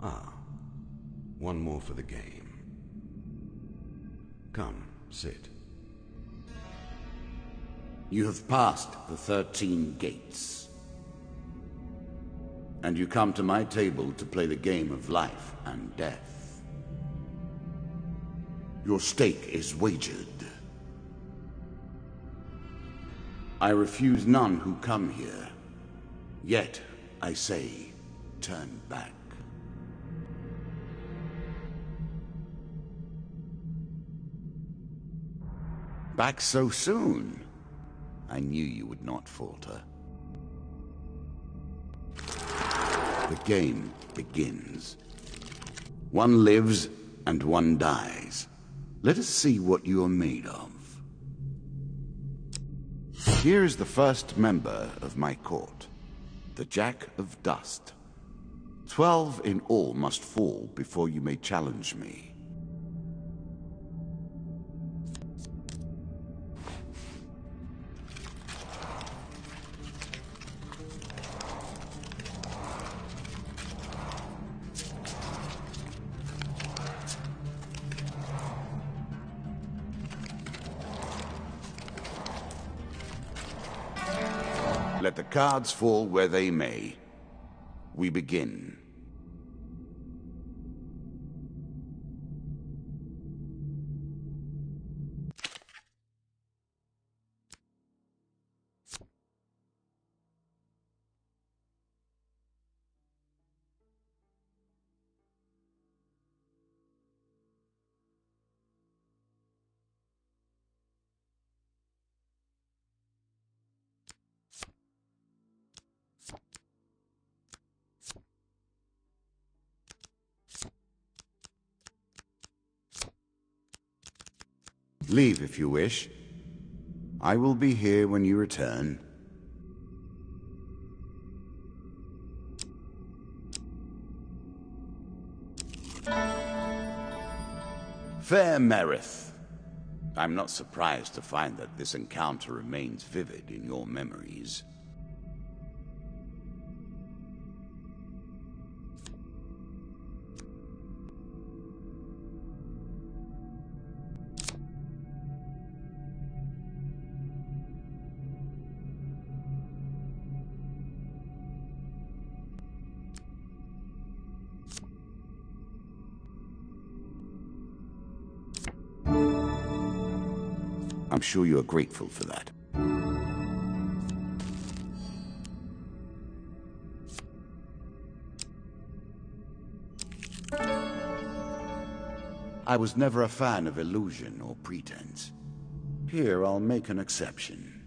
Ah, one more for the game. Come, sit. You have passed the 13 gates. And you come to my table to play the game of life and death. Your stake is wagered. I refuse none who come here. Yet, I say, turn back. Back so soon? I knew you would not falter. The game begins. One lives and one dies. Let us see what you are made of. Here is the first member of my court, the Jack of Dust. 12 in all must fall before you may challenge me. Let the cards fall where they may. We begin. Leave if you wish. I will be here when you return. Fair Merith, I'm not surprised to find that this encounter remains vivid in your memories. I'm sure you are grateful for that. I was never a fan of illusion or pretense. Here, I'll make an exception.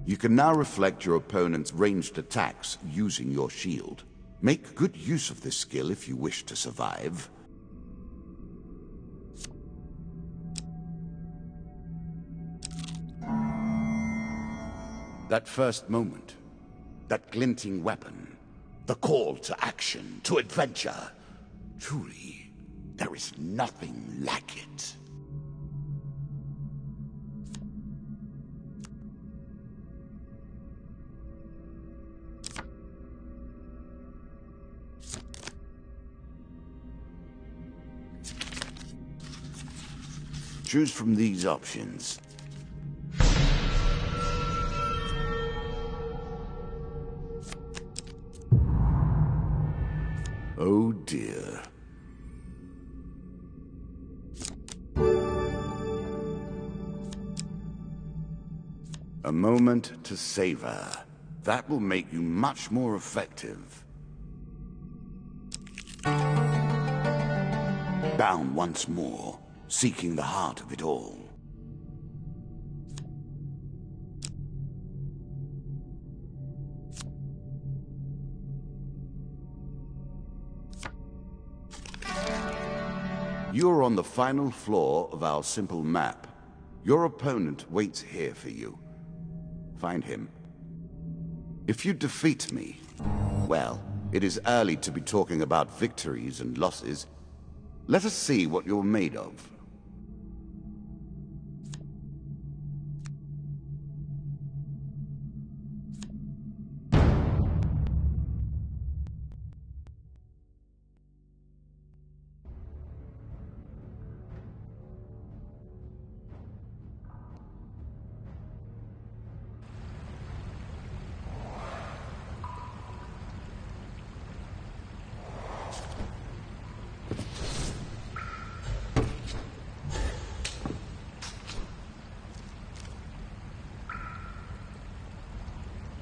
You can now reflect your opponent's ranged attacks using your shield. Make good use of this skill if you wish to survive. That first moment, that glinting weapon, the call to action, to adventure. Truly, there is nothing like it. Choose from these options. Oh dear. A moment to savor. That will make you much more effective. Bound once more, seeking the heart of it all. You're on the final floor of our simple map. Your opponent waits here for you. Find him. If you defeat me, well, it is early to be talking about victories and losses. Let us see what you're made of.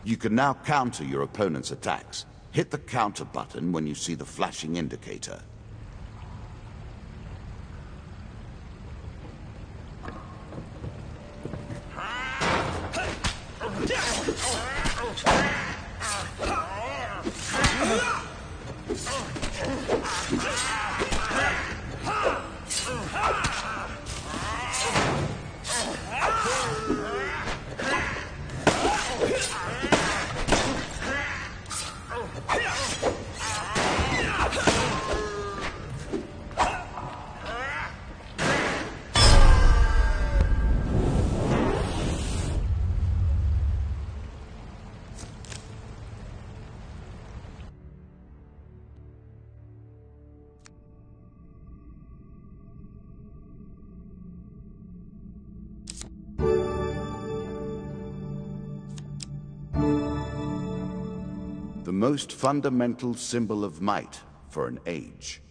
You can now counter your opponent's attacks. Hit the counter button when you see the flashing indicator. The most fundamental symbol of might for an age.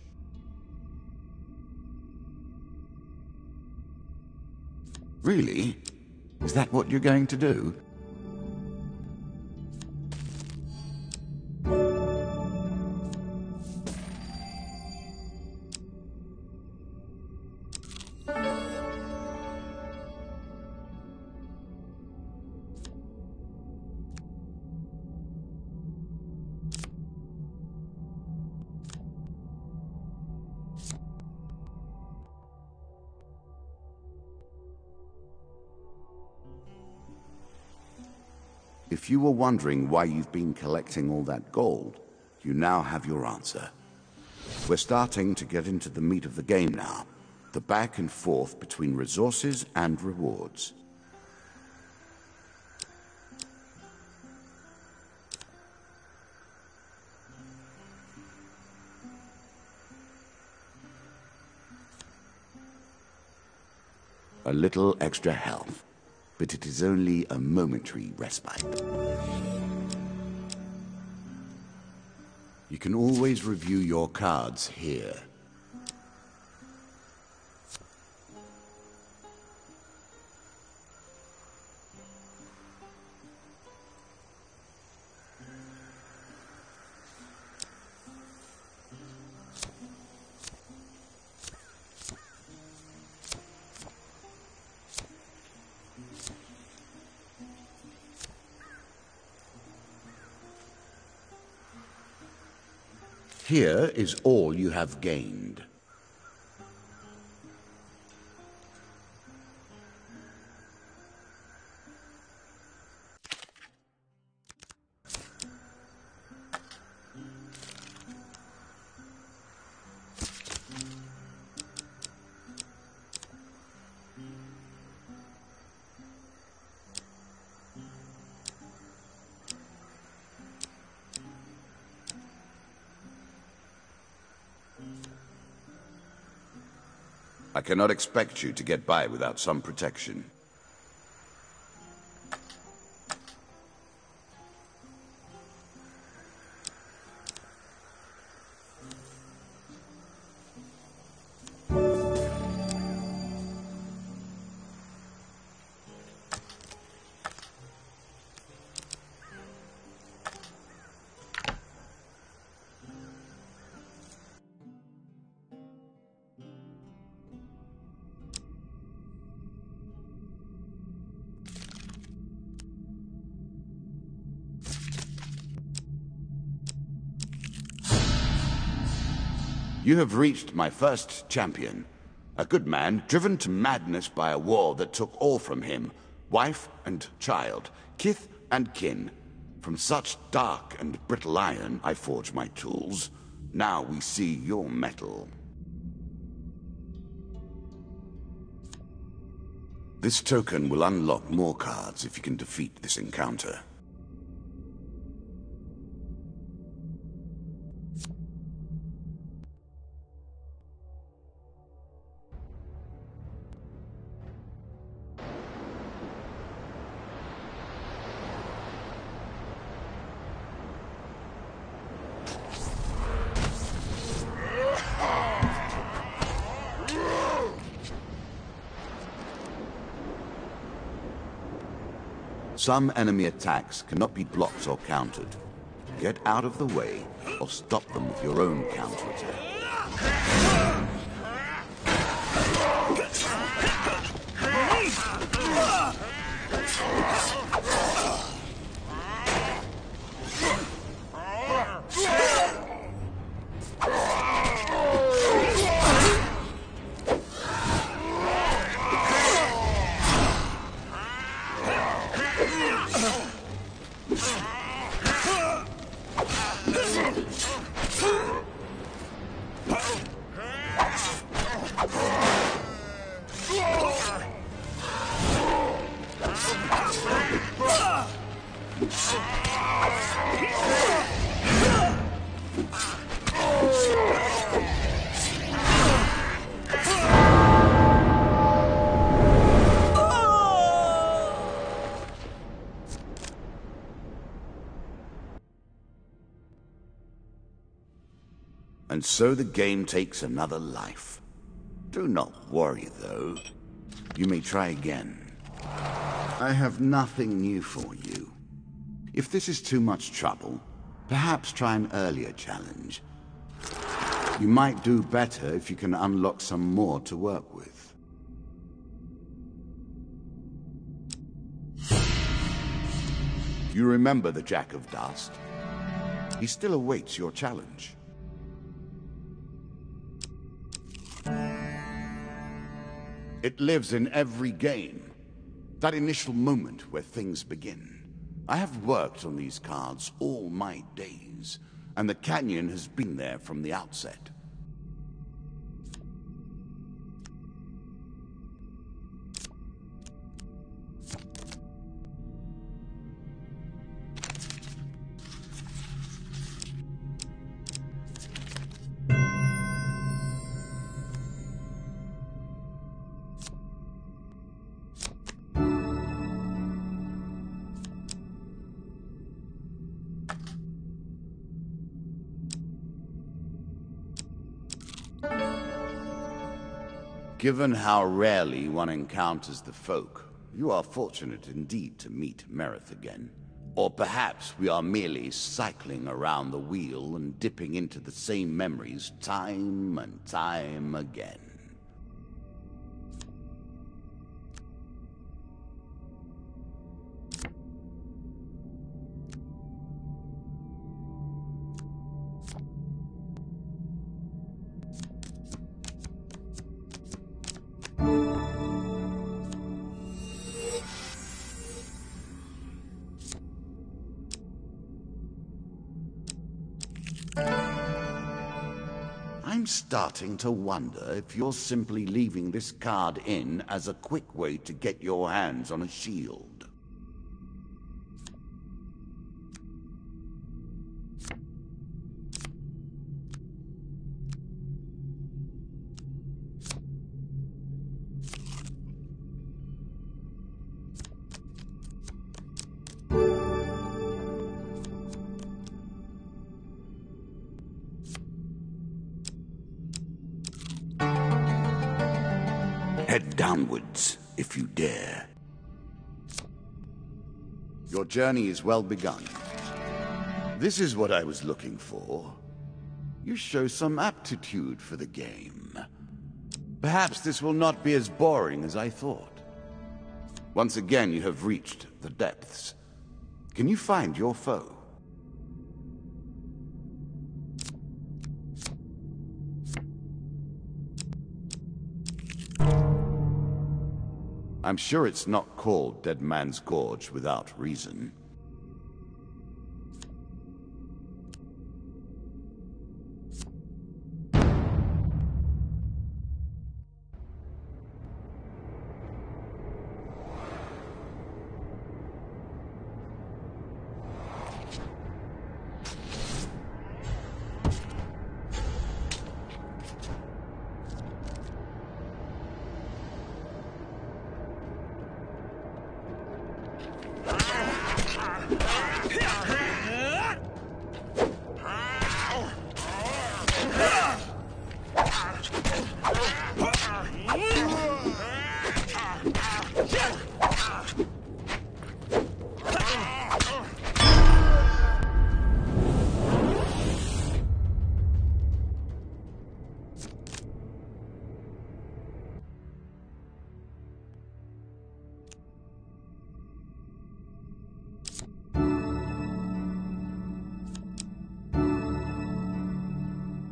Really? Is that what you're going to do? If you were wondering why you've been collecting all that gold, you now have your answer. We're starting to get into the meat of the game now, the back and forth between resources and rewards. A little extra health. But it is only a momentary respite. You can always review your cards here. Here is all you have gained. I cannot expect you to get by without some protection. You have reached my first champion. A good man driven to madness by a war that took all from him. Wife and child, kith and kin. From such dark and brittle iron I forge my tools. Now we see your metal. This token will unlock more cards if you can defeat this encounter. Some enemy attacks cannot be blocked or countered. Get out of the way, or stop them with your own counterattack. And so the game takes another life. Do not worry, though. You may try again. I have nothing new for you. If this is too much trouble, perhaps try an earlier challenge. You might do better if you can unlock some more to work with. You remember the Jack of Dust? He still awaits your challenge. It lives in every game. That initial moment where things begin. I have worked on these cards all my days, and the canyon has been there from the outset. Given how rarely one encounters the folk, you are fortunate indeed to meet Merith again. Or perhaps we are merely cycling around the wheel and dipping into the same memories time and time again. I'm starting to wonder if you're simply leaving this card in as a quick way to get your hands on a shield. Head downwards, if you dare. Your journey is well begun. This is what I was looking for. You show some aptitude for the game. Perhaps this will not be as boring as I thought. Once again, you have reached the depths. Can you find your foe? I'm sure it's not called Dead Man's Gorge without reason.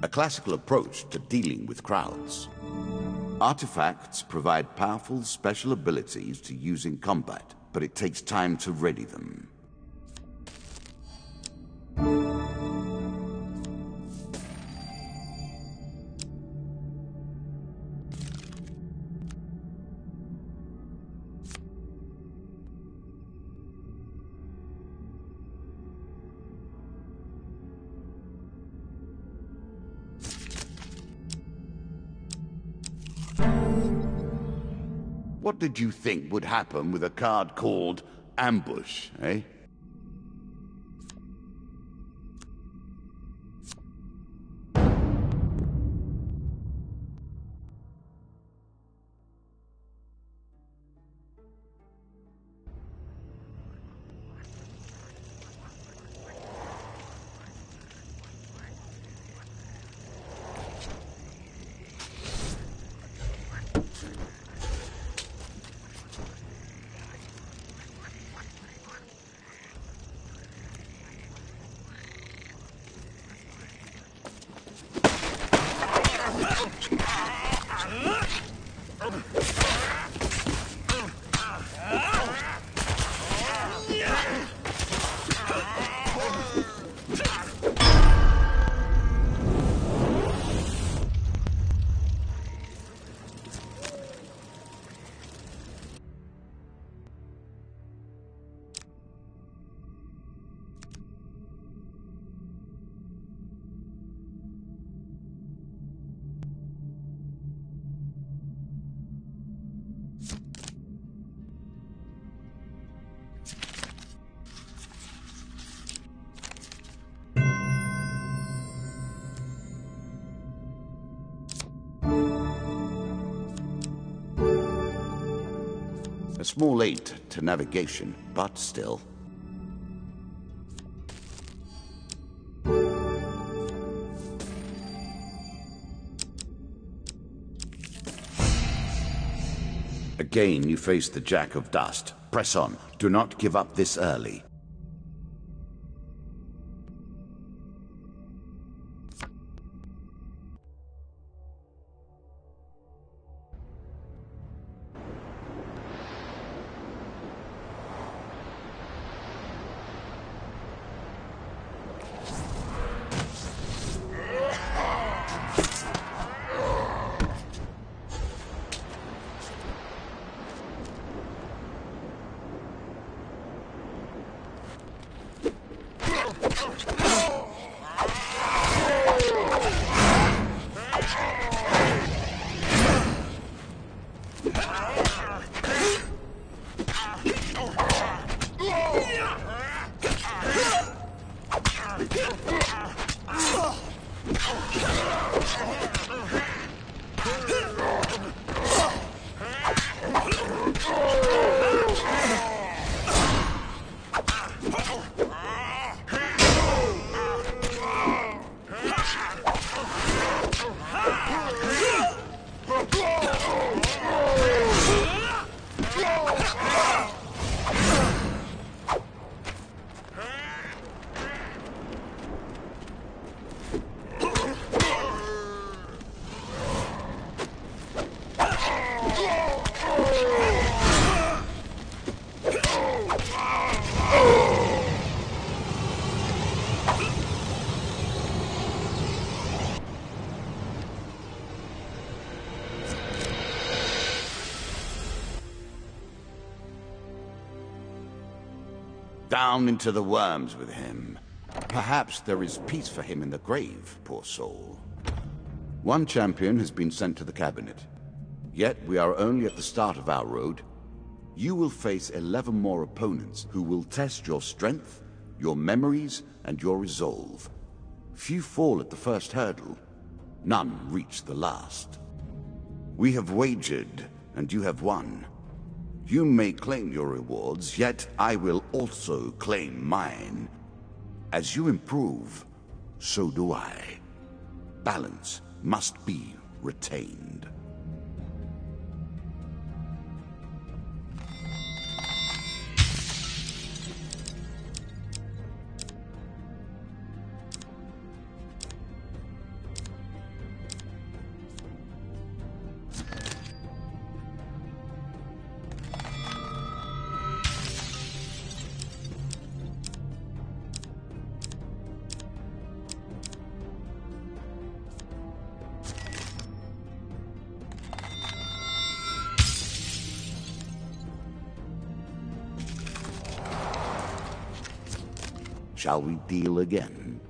A classical approach to dealing with crowds. Artifacts provide powerful special abilities to use in combat, but it takes time to ready them. What did you think would happen with a card called Ambush, eh? A small aid to navigation, but still. Again, you face the Jack of Dust. Press on. Do not give up this early. Down into the worms with him. Perhaps there is peace for him in the grave, poor soul. One champion has been sent to the cabinet. Yet we are only at the start of our road. You will face 11 more opponents who will test your strength, your memories, and your resolve. Few fall at the first hurdle. None reach the last. We have wagered, and you have won. You may claim your rewards, yet I will also claim mine. As you improve, so do I. Balance must be retained. Shall we deal again?